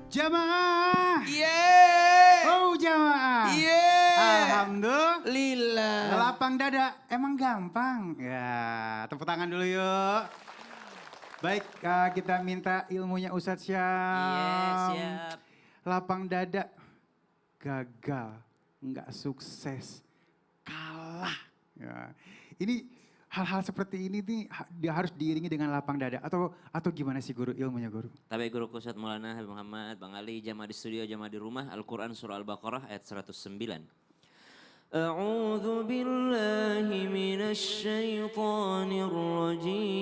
Jamaah. Yeay. Oh jamaah. Yeay. Alhamdulillah. Lapang dada emang gampang. Ya tepuk tangan dulu yuk. Baik kita minta ilmunya Ustadz Syam. Iya siap. Lapang dada gagal, nggak sukses, kalah. Ya. Ini hal-hal seperti ini nih dia harus diiringi dengan lapang dada atau gimana sih guru ilmunya guru? Tapi guru Ustadz Maulana Habib Muhammad, Bang Ali, jamaah di studio, jamaah di rumah, Al-Quran surah Al-Baqarah ayat 109. A'udzu billahi minasy syaithanir rajim.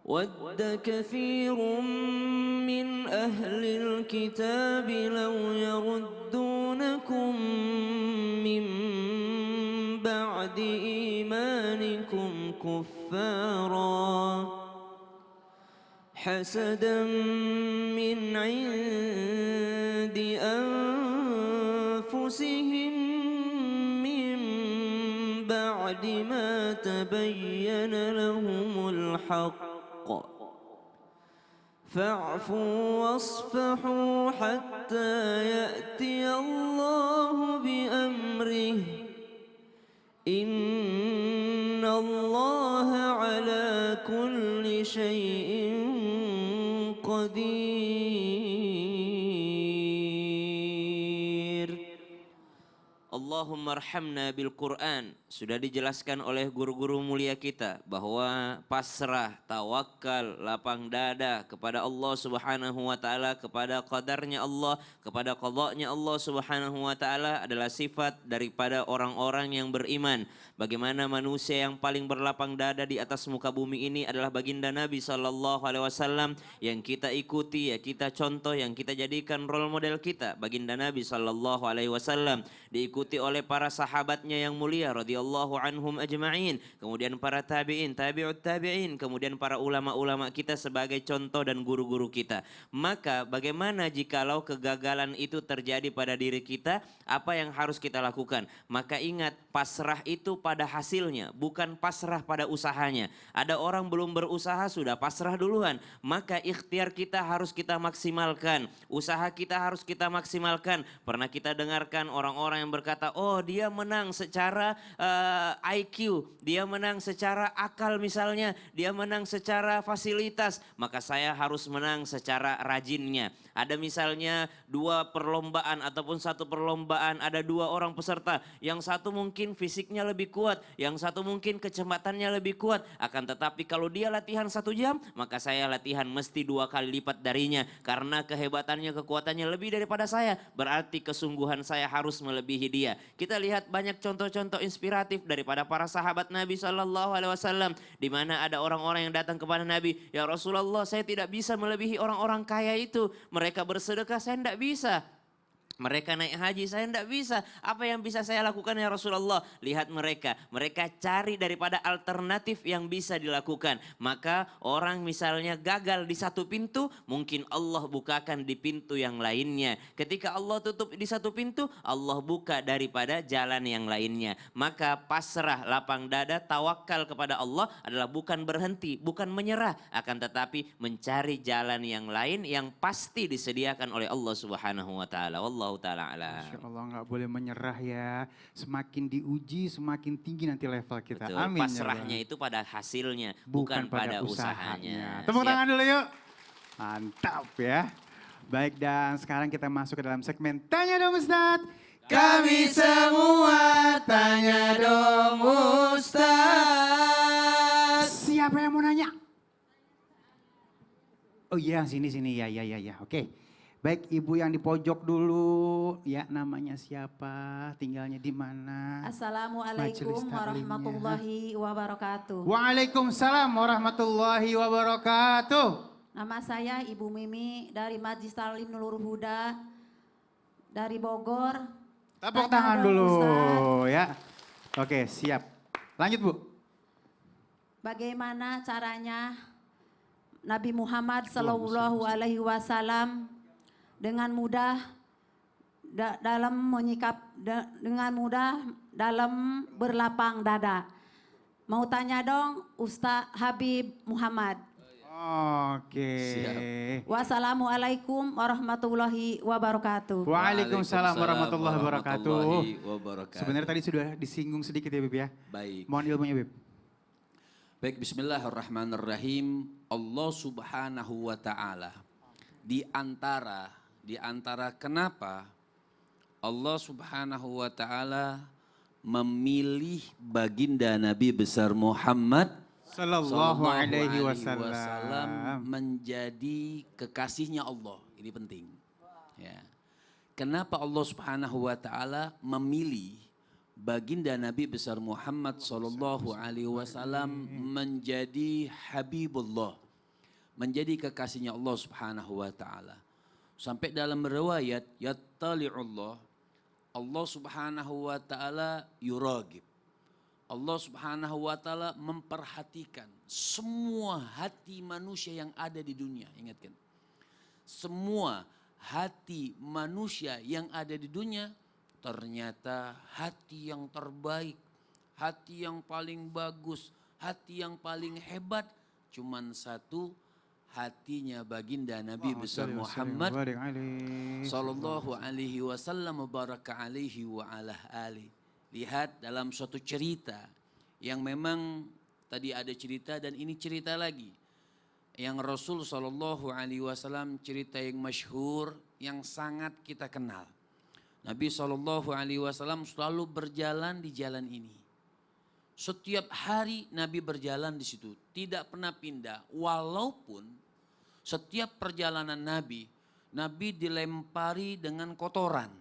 وَدَّ كَثِيرٌ مِّنْ أَهْلِ الْكِتَابِ لَوْ يَرُدُّونَكُم مِّن بَعْدِ إِيمَانِكُمْ كُفَّارًا حَسَدًا مِّنْ عِندِ أَنفُسِهِم مِّن بَعْدِ مَا تَبَيَّنَ لَهُمُ الْحَقُّ فاعفوا واصفحوا حتى يأتي الله بأمره إن الله على كل شيء قدير. Allahumma arhamna bil Quran. Sudah dijelaskan oleh guru-guru mulia kita bahwa pasrah, tawakal, lapang dada kepada Allah Subhanahu wa taala, kepada qadarnya Allah, kepada qadanya Allah Subhanahu wa taala adalah sifat daripada orang-orang yang beriman. Bagaimana manusia yang paling berlapang dada di atas muka bumi ini adalah baginda Nabi sallallahu alaihi wasallam yang kita ikuti, ya kita contoh, yang kita jadikan role model kita. Baginda Nabi sallallahu alaihi wasallam diikuti oleh para sahabatnya yang mulia radhiyallahu anhum ajma'in, kemudian para tabi'in, tabi'ut tabi'in, kemudian para ulama-ulama kita sebagai contoh dan guru-guru kita. Maka bagaimana jikalau kegagalan itu terjadi pada diri kita, apa yang harus kita lakukan? Maka ingat, pasrah itu pada hasilnya, bukan pasrah pada usahanya. Ada orang belum berusaha sudah pasrah duluan, maka ikhtiar kita harus kita maksimalkan, usaha kita harus kita maksimalkan. Pernah kita dengarkan orang-orang yang berkata, oh dia menang secara IQ, dia menang secara akal misalnya, dia menang secara fasilitas, maka saya harus menang secara rajinnya. Ada misalnya dua perlombaan ataupun satu perlombaan, ada dua orang peserta, yang satu mungkin fisiknya lebih kuat, yang satu mungkin kecepatannya lebih kuat, akan tetapi kalau dia latihan 1 jam, maka saya latihan mesti 2 kali lipat darinya, karena kehebatannya, kekuatannya lebih daripada saya, berarti kesungguhan saya harus melebihi dia. Kita lihat banyak contoh-contoh inspiratif daripada para sahabat Nabi Shallallahu Alaihi Wasallam, di mana ada orang-orang yang datang kepada Nabi, ya Rasulullah, saya tidak bisa melebihi orang-orang kaya itu, mereka bersedekah, saya tidak bisa. Mereka naik haji, saya tidak bisa. Apa yang bisa saya lakukan ya Rasulullah? Lihat mereka cari daripada alternatif yang bisa dilakukan. Maka orang misalnya gagal di satu pintu, mungkin Allah bukakan di pintu yang lainnya. Ketika Allah tutup di satu pintu, Allah buka daripada jalan yang lainnya. Maka pasrah, lapang dada, tawakal kepada Allah adalah bukan berhenti, bukan menyerah, akan tetapi mencari jalan yang lain yang pasti disediakan oleh Allah Subhanahu wa taala. Wallahu taala alam. Masya Allah, nggak boleh menyerah ya. Semakin diuji semakin tinggi nanti level kita. Betul. Amin. Pasrahnya ya itu pada hasilnya, bukan pada usahanya. Tepuk Siap. tangan dulu yuk. Mantap ya. Baik, dan sekarang kita masuk ke dalam segmen Tanya Dong Ustadz. Kami semua tanya dong Ustadz. Siapa yang mau nanya? Oh iya, sini ya. Oke. Baik, ibu yang di pojok dulu, ya namanya siapa, tinggalnya di mana? Assalamualaikum warahmatullahi wabarakatuh. Waalaikumsalam warahmatullahi wabarakatuh. Nama saya Ibu Mimi dari Majlis Ta'lim Nurul Huda dari Bogor. Tepuk Tanya tangan dong, dulu Ustadz. ya. Oke, siap. Lanjut Bu. Bagaimana caranya Nabi Muhammad Sallallahu Alaihi Wasallam dengan mudah dalam berlapang dada. Mau tanya dong Ustaz Habib Muhammad. Oke. Wassalamualaikum warahmatullahi wabarakatuh. Waalaikumsalam warahmatullahi wabarakatuh. wabarakatuh. Sebenarnya tadi sudah disinggung sedikit ya Bib ya. Baik. Mohon ilmunya Bib. Baik, bismillahirrahmanirrahim. Allah Subhanahu wa taala di antara kenapa Allah Subhanahu wa taala memilih baginda Nabi besar Muhammad Sallallahu alaihi wasallam wasallam. menjadi kekasihnya Allah. Ini penting. Ya. Kenapa Allah Subhanahu wa taala memilih baginda Nabi besar Muhammad sallallahu alaihi wasallam menjadi Habibullah, menjadi kekasihnya Allah Subhanahu wa taala. Sampai dalam riwayat yattali'ullah, Allah Subhanahu wa taala yuragib. Allah Subhanahu wa taala memperhatikan semua hati manusia yang ada di dunia. Ingatkan. Semua hati manusia yang ada di dunia ternyata hati yang terbaik, hati yang paling bagus, hati yang paling hebat cuman satu, hatinya baginda Nabi besar Muhammad sallallahu alaihi wasallam baraka alaihi wa ala ali. Lihat dalam suatu cerita yang memang tadi ada cerita dan ini cerita lagi. Yang Rasul sallallahu alaihi wasallam cerita yang masyhur yang sangat kita kenal. Nabi sallallahu alaihi wasallam selalu berjalan di jalan ini. Setiap hari Nabi berjalan di situ, tidak pernah pindah. Walaupun setiap perjalanan Nabi dilempari dengan kotoran.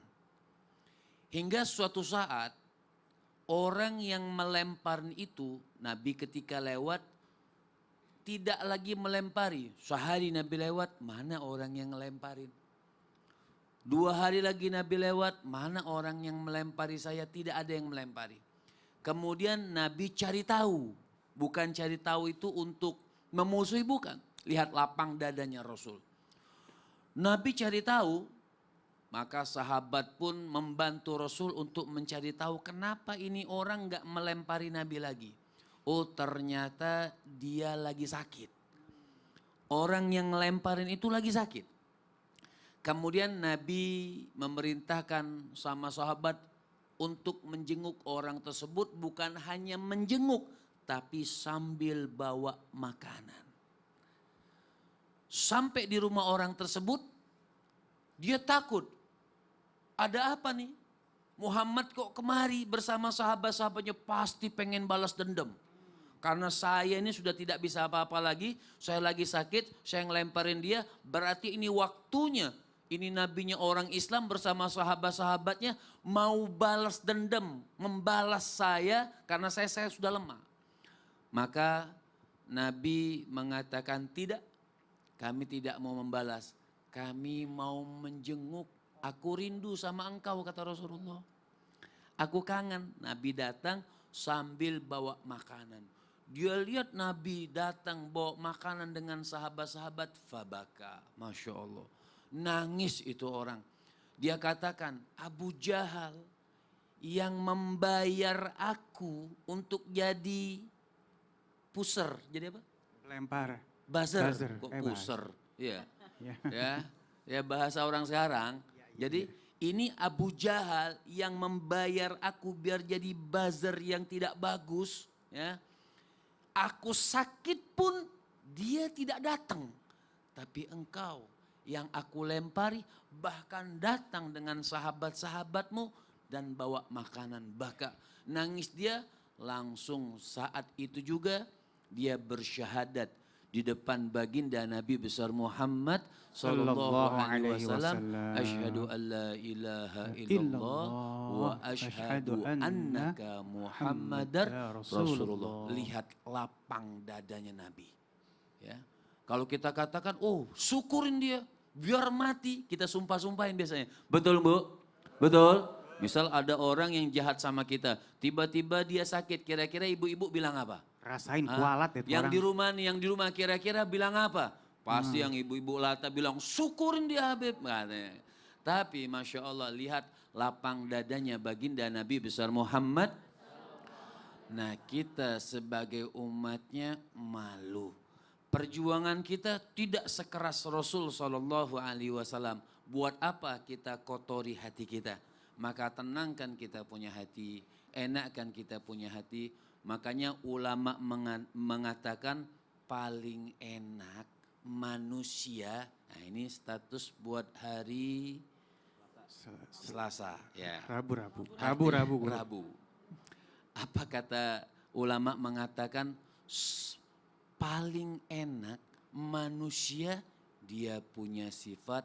Hingga suatu saat orang yang melempar itu, Nabi ketika lewat tidak lagi melempari. Sehari Nabi lewat, mana orang yang ngelemparin? 2 hari lagi Nabi lewat, mana orang yang melempari saya? Tidak ada yang melempari. Kemudian Nabi cari tahu. Bukan cari tahu itu untuk memusuhi, bukan. Lihat lapang dadanya Rasul. Nabi cari tahu, maka sahabat pun membantu Rasul untuk mencari tahu kenapa ini orang gak melempari Nabi lagi. Oh ternyata dia lagi sakit. Orang yang ngelemparin itu lagi sakit. Kemudian Nabi memerintahkan sama sahabat untuk menjenguk orang tersebut, bukan hanya menjenguk tapi sambil bawa makanan. Sampai di rumah orang tersebut dia takut. Ada apa nih? Muhammad kok kemari bersama sahabat-sahabatnya, pasti pengen balas dendam. Karena saya ini sudah tidak bisa apa-apa lagi, saya lagi sakit, saya ngelemparin dia, berarti ini waktunya. Ini nabinya orang Islam bersama sahabat-sahabatnya mau balas dendam, membalas saya karena saya sudah lemah. Maka Nabi mengatakan tidak, kami tidak mau membalas, kami mau menjenguk. Aku rindu sama engkau kata Rasulullah. Aku kangen. Nabi datang sambil bawa makanan. Dia lihat Nabi datang bawa makanan dengan sahabat-sahabat, fabaka, Masya Allah. Nangis itu orang. Dia katakan, Abu Jahal yang membayar aku untuk jadi puser. Jadi apa? Lempar. Buzzer. Buzzer. Kok puser? Iya. Ya. Ya bahasa orang sekarang. Jadi ini Abu Jahal yang membayar aku biar jadi buzzer yang tidak bagus. Ya. Aku sakit pun dia tidak datang. Tapi engkau yang aku lempari bahkan datang dengan sahabat-sahabatmu dan bawa makanan. Bahkan nangis dia, langsung saat itu juga dia bersyahadat di depan baginda Nabi besar Muhammad sallallahu alaihi wasallam, asyhadu an la ilaha illallah wa asyhadu annaka Muhammadar Rasulullah. Lihat lapang dadanya Nabi. Ya. Kalau kita katakan, oh syukurin dia, biar mati, kita sumpah-sumpahin biasanya. Betul Bu? Betul? Misal ada orang yang jahat sama kita, tiba-tiba dia sakit, kira-kira ibu-ibu bilang apa? Rasain kualat itu Yang orang. di rumah kira-kira bilang apa? Pasti yang ibu-ibu lata bilang, syukurin dia Habib. Katanya. Tapi Masya Allah, lihat lapang dadanya baginda Nabi besar Muhammad. Nah kita sebagai umatnya malu. Perjuangan kita tidak sekeras Rasul Shallallahu Alaihi Wasallam. Buat apa kita kotori hati kita? Maka tenangkan kita punya hati, enakkan kita punya hati. Makanya ulama mengatakan paling enak manusia. Nah ini status buat hari Selasa, ya. Rabu. Rabu. Apa kata ulama mengatakan paling enak manusia dia punya sifat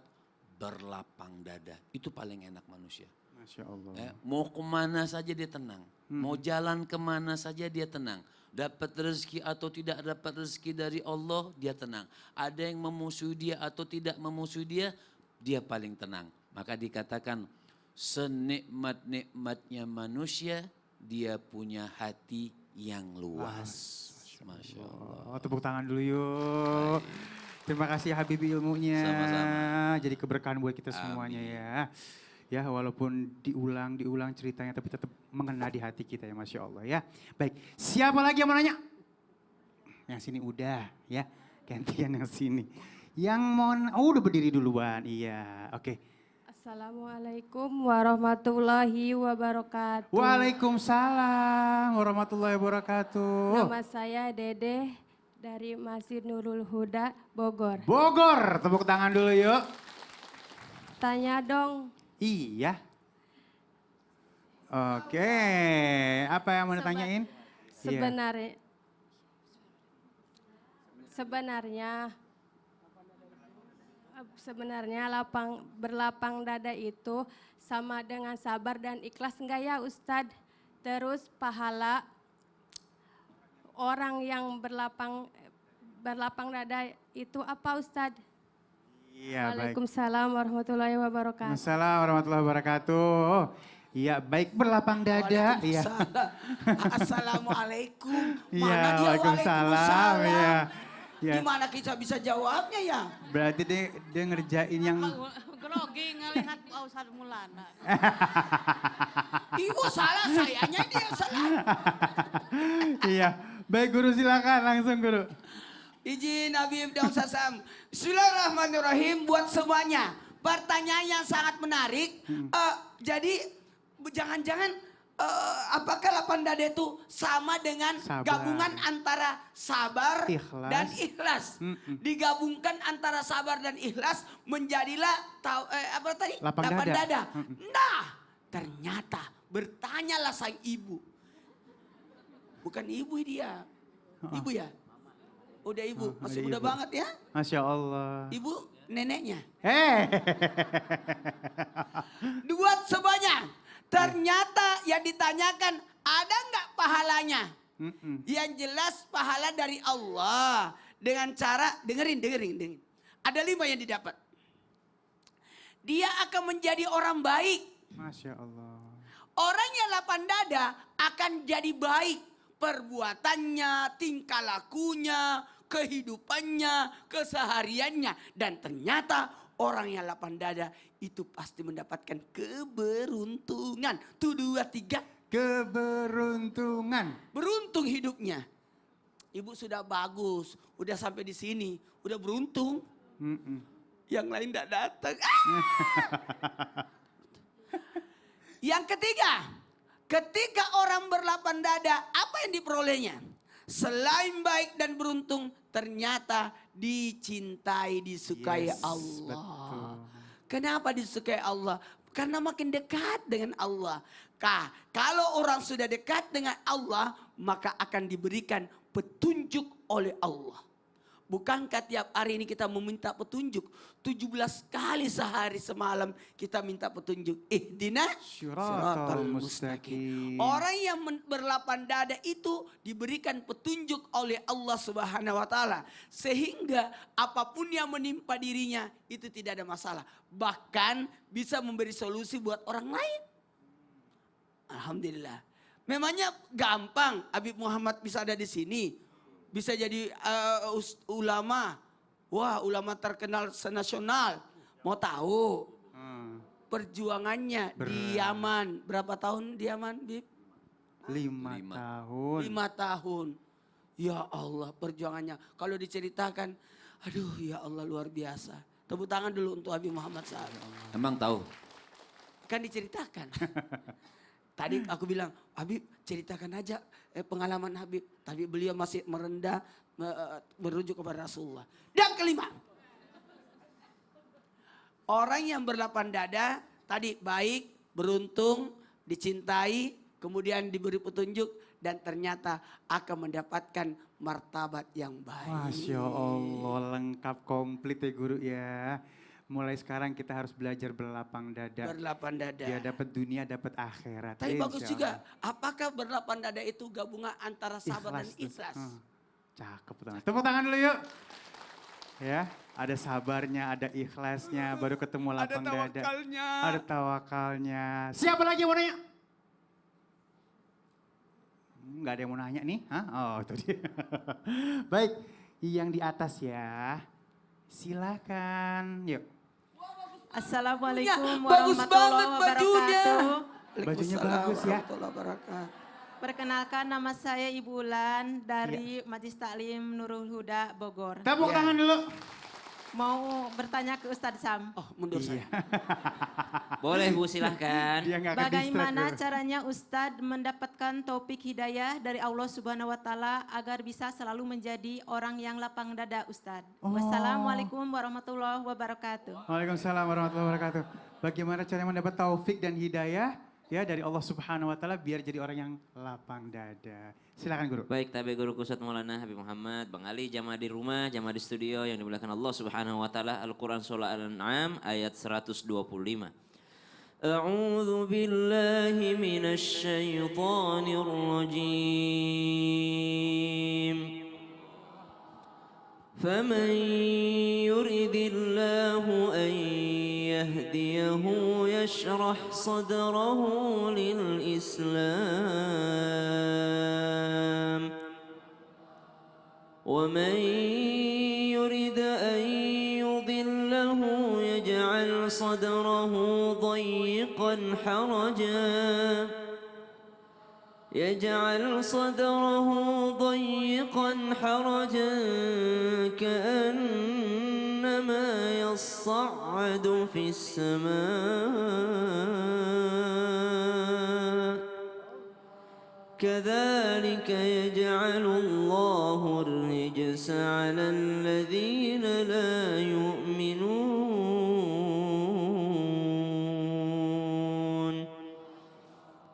berlapang dada. Itu paling enak manusia. Masya Allah. Ya, mau kemana saja dia tenang. Mau jalan kemana saja dia tenang. Dapat rezeki atau tidak dapat rezeki dari Allah, dia tenang. Ada yang memusuhi dia atau tidak memusuhi dia, dia paling tenang. Maka dikatakan senikmat-nikmatnya manusia, dia punya hati yang luas. Masya Allah. Oh, tepuk tangan dulu yuk. Terima kasih Habibi ilmunya. Sama-sama. Jadi keberkahan buat kita semuanya ya. Ya walaupun diulang ceritanya tapi tetap mengena di hati kita ya Masya Allah ya. Baik, siapa lagi yang mau nanya? Yang sini udah ya, gantian yang sini. Yang mau, udah berdiri duluan, iya oke. Assalamualaikum warahmatullahi wabarakatuh. Waalaikumsalam warahmatullahi wabarakatuh. Nama saya Dede dari Masjid Nurul Huda, Bogor. Bogor, tepuk tangan dulu yuk. Tanya dong. Iya. Oke, apa yang mau ditanyain? Iya. Sebenarnya berlapang dada itu sama dengan sabar dan ikhlas enggak ya Ustadz? Terus pahala orang yang berlapang dada itu apa Ustadz? Iya, baik. Waalaikumsalam warahmatullahi wabarakatuh. Waalaikumsalam warahmatullahi wabarakatuh. Iya, baik berlapang dada. Iya. Assalamualaikum. Iya, Mana dia waalaikumsalam. waalaikumsalam? Iya. Iya. Gimana kita bisa jawabnya ya? Berarti dia ngerjain yang Grogi ngelihat Ustaz Mulana. Ibu salah, sayanya dia salah. Iya. Baik guru silakan langsung guru. Izin Habib dan Ustaz Sam. Bismillahirrahmanirrahim buat semuanya. Pertanyaan yang sangat menarik. Jadi jangan-jangan apakah lapang dada itu sama dengan Sabar. gabungan antara sabar Ikhlas. dan ikhlas? Digabungkan antara sabar dan ikhlas menjadilah apa tadi? Lapang dada. dada. Nah, ternyata bertanyalah sang ibu. Bukan ibu dia. Ibu ya? Udah ibu, Oh, masih udah muda ibu. banget ya. Masya Allah. Ibu neneknya. Dua Semuanya. Ternyata yang ditanyakan ada nggak pahalanya? Yang jelas pahala dari Allah. Dengan cara, dengerin. Ada 5 yang didapat. Dia akan menjadi orang baik. Masya Allah. Orang yang lapang dada akan jadi baik. Perbuatannya, tingkah lakunya, kehidupannya, kesehariannya. Dan ternyata orang yang lapang dada itu pasti mendapatkan keberuntungan. 1, 2, 3. Keberuntungan. Beruntung hidupnya. Ibu sudah bagus, udah sampai di sini, udah beruntung. Yang lain tidak datang. Yang ketiga, ketika orang berlapang dada, apa yang diperolehnya? Selain baik dan beruntung, ternyata dicintai, disukai Yes, Allah. betul. Kenapa disukai Allah? Karena makin dekat dengan Allah. Kalau orang sudah dekat dengan Allah, maka akan diberikan petunjuk oleh Allah. Bukankah tiap hari ini kita meminta petunjuk? 17 kali sehari semalam kita minta petunjuk. Ihdinas Syiratal mustaqim. Orang yang berlapang dada itu diberikan petunjuk oleh Allah Subhanahu wa taala sehingga apapun yang menimpa dirinya itu tidak ada masalah. Bahkan bisa memberi solusi buat orang lain. Alhamdulillah. Memangnya gampang Habib Muhammad bisa ada di sini. Bisa jadi ulama. Wah, ulama terkenal senasional. Mau tahu perjuangannya di Yaman. Berapa tahun di Yaman, Bib? 5 tahun. 5 tahun. Ya Allah perjuangannya. Kalau diceritakan, aduh ya Allah luar biasa. Tepuk tangan dulu untuk Habib Muhammad SAW. Emang tahu? Kan diceritakan. Tadi aku bilang, Habib ceritakan aja pengalaman Habib. Tapi beliau masih merendah, merujuk kepada Rasulullah. Dan kelima, orang yang berlapang dada tadi baik, beruntung, dicintai, kemudian diberi petunjuk dan ternyata akan mendapatkan martabat yang baik. Masya Allah, lengkap komplit ya guru ya. Mulai sekarang kita harus belajar berlapang dada. Berlapang dada. Biar dapat dunia, dapat akhirat. Tapi Insya bagus Allah. juga. Apakah berlapang dada itu gabungan antara sabar dan tuh. ikhlas? Cakep banget. Tepuk tangan dulu yuk. Ya, ada sabarnya, ada ikhlasnya, baru ketemu lapang dada. Ada tawakalnya. Siapa lagi yang mau nanya? Nggak ada yang mau nanya nih? Hah? Oh, itu dia. Baik, yang di atas ya. Silakan, yuk. Assalamualaikum Bagus banget warahmatullahi bajunya. wabarakatuh. Bajunya Waalaikumsalam bagus ya. warahmatullahi wabarakatuh. Perkenalkan nama saya Ibu Ulan dari Majelis Taklim Nurul Huda Bogor. Tepuk Ya. tangan dulu. Mau bertanya ke Ustadz Sam. Oh mundur saya. Boleh Bu, silahkan. Dia nggak ke-distract Bagaimana dulu. caranya Ustadz mendapatkan taufik hidayah dari Allah Subhanahu wa taala agar bisa selalu menjadi orang yang lapang dada Ustadz. Oh. Wassalamualaikum warahmatullahi wabarakatuh. Waalaikumsalam warahmatullahi wabarakatuh. Bagaimana cara mendapat taufik dan hidayah ya dari Allah Subhanahu wa taala biar jadi orang yang lapang dada. Silakan guru. Baik, tabe guru Kusat Maulana Habib Muhammad, Bang Ali, jamaah di rumah, jamaah di studio yang dimuliakan Allah Subhanahu wa taala. Al-Qur'an surah Al-An'am ayat 125. A'udzu billahi minasy syaithanir rajim. فمن يرد الله أن يهديه يشرح صدره للإسلام ومن يرد أن يضله يجعل صدره ضيقا حرجا كأنما يصعد في السماء كذلك يجعل الله الرجس على الذين لا يؤمنون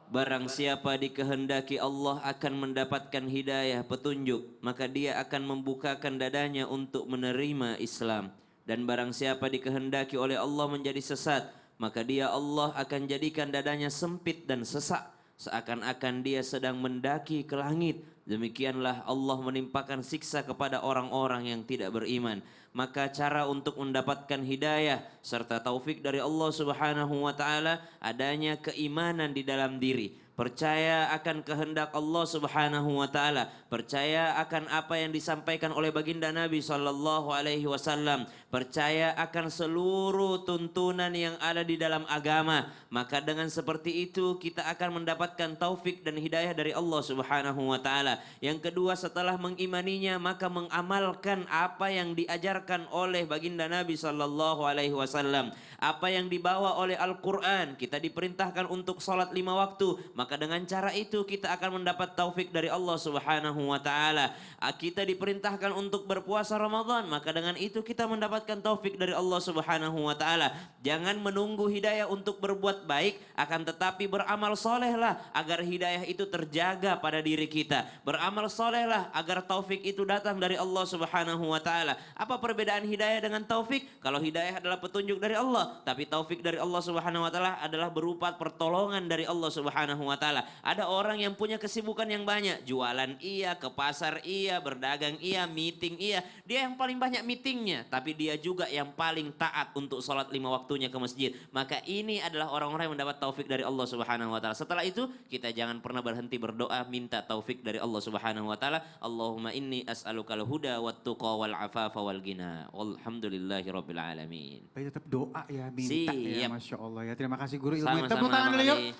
Barang siapa dikehendaki Allah akan mendapatkan hidayah petunjuk, maka dia akan membukakan dadanya untuk menerima Islam. Dan barang siapa dikehendaki oleh Allah menjadi sesat, maka dia Allah akan jadikan dadanya sempit dan sesak, seakan-akan dia sedang mendaki ke langit. Demikianlah Allah menimpakan siksa kepada orang-orang yang tidak beriman. Maka cara untuk mendapatkan hidayah serta taufik dari Allah Subhanahu wa taala adanya keimanan di dalam diri. Percaya akan kehendak Allah Subhanahu wa taala, percaya akan apa yang disampaikan oleh baginda Nabi sallallahu alaihi wasallam, percaya akan seluruh tuntunan yang ada di dalam agama. Maka dengan seperti itu kita akan mendapatkan taufik dan hidayah dari Allah Subhanahu wa taala. Yang kedua, setelah mengimaninya maka mengamalkan apa yang diajarkan oleh baginda Nabi sallallahu alaihi wasallam, apa yang dibawa oleh Al-Qur'an. Kita diperintahkan untuk salat 5 waktu, maka dengan cara itu kita akan mendapat taufik dari Allah Subhanahu wa taala. Kita diperintahkan untuk berpuasa Ramadan, maka dengan itu kita mendapatkan taufik dari Allah Subhanahu wa taala. Jangan menunggu hidayah untuk berbuat baik, akan tetapi beramal solehlah agar hidayah itu terjaga pada diri kita. Beramal solehlah agar taufik itu datang dari Allah Subhanahu wa taala. Apa perbedaan hidayah dengan taufik? Kalau hidayah adalah petunjuk dari Allah, tapi taufik dari Allah Subhanahu wa taala adalah berupa pertolongan dari Allah Subhanahu wa taala. Ada orang yang punya kesibukan yang banyak, jualan iya, ke pasar iya, berdagang iya, meeting iya. Dia yang paling banyak meetingnya, tapi dia juga yang paling taat untuk sholat 5 waktunya ke masjid. Maka ini adalah orang-orang yang mendapat taufik dari Allah Subhanahu wa taala. Setelah itu kita jangan pernah berhenti berdoa minta taufik dari Allah Subhanahu wa taala. Allahumma inni as'alukal huda wat tuqa wal afafa wal ghina. Walhamdulillahirabbil alamin. Baik, tetap doa ya, minta ya, Siap. Masya Allah ya. Terima kasih guru ilmu. Sama-sama, Tepuk tangan Bang dulu yuk. Ali.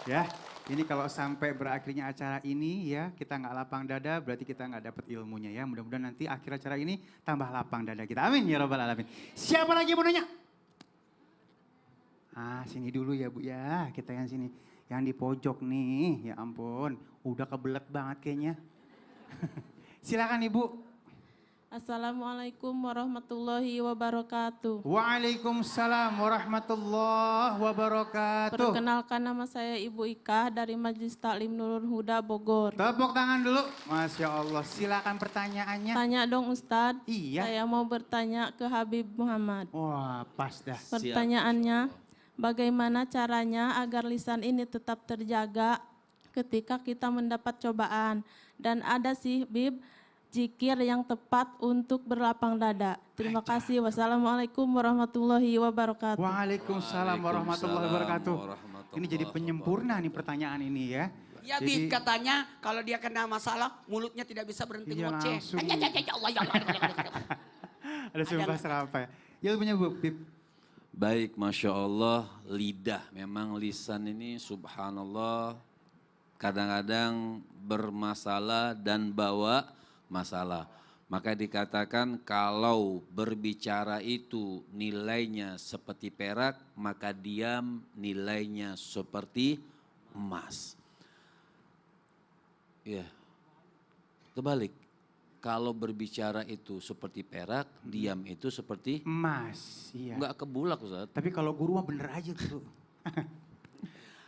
Ya, Ini kalau sampai berakhirnya acara ini ya, kita nggak lapang dada, berarti kita nggak dapat ilmunya ya. Mudah-mudahan nanti akhir acara ini tambah lapang dada kita. Amin ya robbal alamin. Siapa lagi yang mau nanya? Sini dulu ya Bu ya, kita yang sini. Yang di pojok nih, ya ampun. Udah kebelet banget kayaknya. Silakan Ibu. Assalamualaikum warahmatullahi wabarakatuh. Waalaikumsalam warahmatullahi wabarakatuh. Perkenalkan, nama saya Ibu Ika dari Majelis Taklim Nurul Huda Bogor. Tepuk tangan dulu. Masya Allah, silakan pertanyaannya. Tanya dong Ustadz. Iya. Saya mau bertanya ke Habib Muhammad. Wah, pas dah. Pertanyaannya, bagaimana caranya agar lisan ini tetap terjaga ketika kita mendapat cobaan? Dan ada sih Bib, zikir yang tepat untuk berlapang dada. Terima kasih. Wassalamualaikum warahmatullahi wabarakatuh. Waalaikumsalam warahmatullahi wabarakatuh. Ini jadi penyempurna nih pertanyaan ini ya. Ya Bib, katanya kalau dia kena masalah mulutnya tidak bisa berhenti Iya, ngoceh. langsung. Ya Allah, ya Allah. Ada sumpah serapah ya. Ya punya Bu, Bib. Baik, Masya Allah, lidah. Memang lisan ini subhanallah kadang-kadang bermasalah dan bawa masalah. Maka dikatakan kalau berbicara itu nilainya seperti perak, maka diam nilainya seperti emas. Ya, kebalik. Kalau berbicara itu seperti perak, diam itu seperti Emas, iya. enggak kebulak Ustaz. Tapi kalau guru mah bener aja tuh.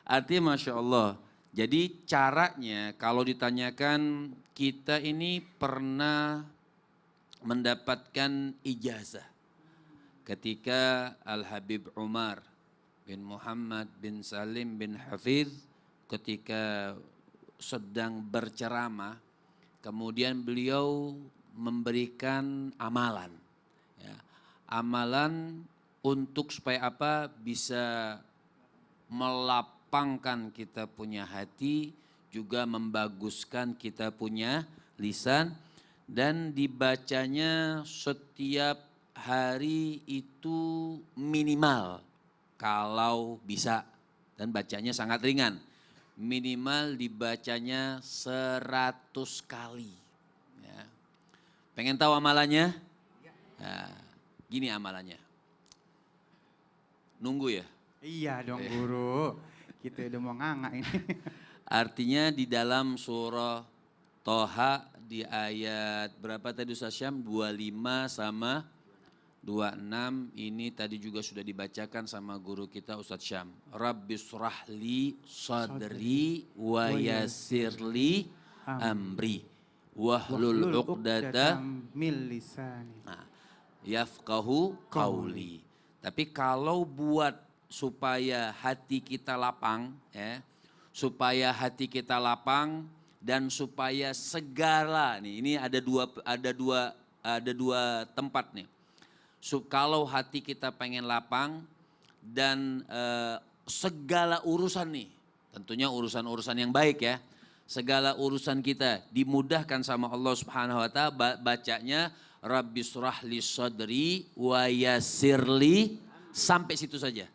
Artinya Masya Allah. Jadi caranya kalau ditanyakan kita ini pernah mendapatkan ijazah. Ketika Al-Habib Umar bin Muhammad bin Salim bin Hafidh ketika sedang berceramah, kemudian beliau memberikan amalan. Ya, amalan untuk supaya apa? Bisa melapangkan kita punya hati, juga membaguskan kita punya lisan, dan dibacanya setiap hari itu minimal kalau bisa, dan bacanya sangat ringan. Minimal dibacanya 100 kali. Ya. Pengen tahu amalannya? Nah, gini amalannya. Nunggu ya? Iya dong guru. Kita udah mau nganga ini. Artinya di dalam surah Toha di ayat berapa tadi Ustaz Syam? 25 sama 26 ini tadi juga sudah dibacakan sama guru kita Ustaz Syam. Rabbis rahli sadri wa yassirli amri wahlul uqdata min lisani. Yafqahu qauli. Tapi kalau buat supaya hati kita lapang ya, supaya hati kita lapang dan supaya segala nih, ini ada dua tempat nih. Kalau hati kita pengen lapang dan segala urusan nih, tentunya urusan-urusan yang baik ya, segala urusan kita dimudahkan sama Allah Subhanahu wa taala, bacanya Rabbis rahli sadri wa yassirli, sampai situ saja.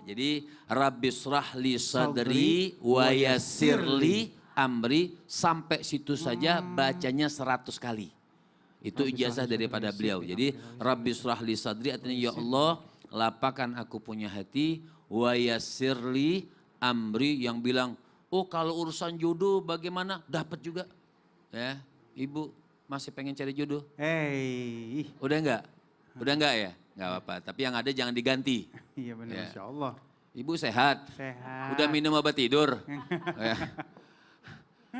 Jadi Rabbis rahli sadri wa yassirli amri, sampai situ saja bacanya 100 kali. Itu ijazah daripada beliau. Jadi Rabbis rahli sadri artinya ya Allah lapangkan aku punya hati, wa yassirli amri, yang bilang oh kalau urusan jodoh bagaimana? Dapat juga. Ya, Ibu masih pengen cari jodoh? Udah enggak? Udah enggak ya? Enggak apa-apa, tapi yang ada jangan diganti. Iya benar, Ya. Masya Allah. Ibu sehat? Sehat. Udah minum obat tidur? Ya.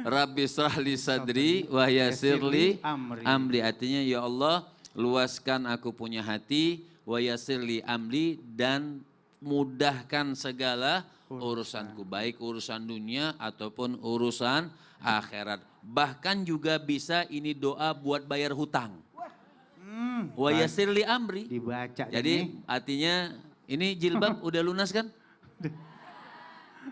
Rabbis rahli sadri wa yassirli amri, artinya ya Allah luaskan aku punya hati, wa yassirli amri, dan mudahkan segala urusanku, baik urusan dunia ataupun urusan akhirat. Bahkan juga bisa ini doa buat bayar hutang. Wa yassirli amri. Dibaca. Jadi artinya ini jilbab udah lunas kan?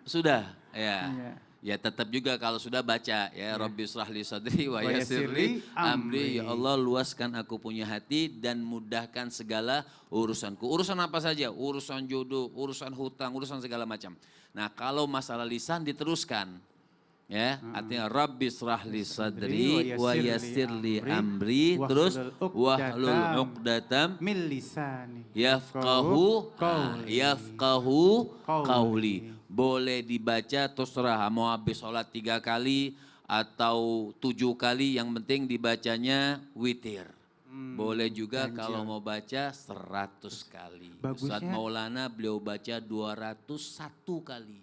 Sudah, ya. Iya. Ya tetap juga kalau sudah baca ya Rabbi shrahli sadri wa Wa yassirli yassirli amri. amri. Ya Allah luaskan aku punya hati dan mudahkan segala urusanku. Urusan apa saja? Urusan jodoh, urusan hutang, urusan segala macam. Nah kalau masalah lisan diteruskan. Ya, artinya Rabbi shrahli sadri wa yassirli amri, terus wahlul 'uqdatam Min lisani. yafqahu qawli. yafqahu Qawli. qauli. Boleh dibaca terserah mau habis sholat 3 kali atau 7 kali, yang penting dibacanya witir. Boleh juga kalau mau baca 100 kali. Ustaz Bagusnya- Maulana beliau baca 201 kali.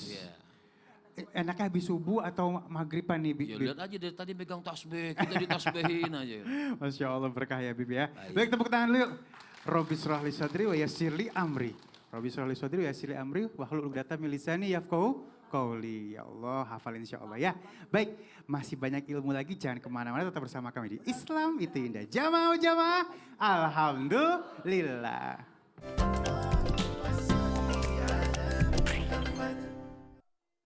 Ya. Enaknya habis subuh atau maghriban nih, Ya lihat aja dari tadi pegang tasbih, kita ditasbihin aja. Masya Allah berkah ya Bib ya. Baik, tepuk tangan dulu yuk. Rabbi shrahli sadri wa yassirli amri. Rabbi shrahli sadri wa yassirli amri wahlul 'uqdatam min lisani yafqahu qauli. Ya Allah, hafal insya Allah ya. Baik, masih banyak ilmu lagi, jangan kemana-mana, tetap bersama kami di Islam Itu Indah. Jamaah, alhamdulillah.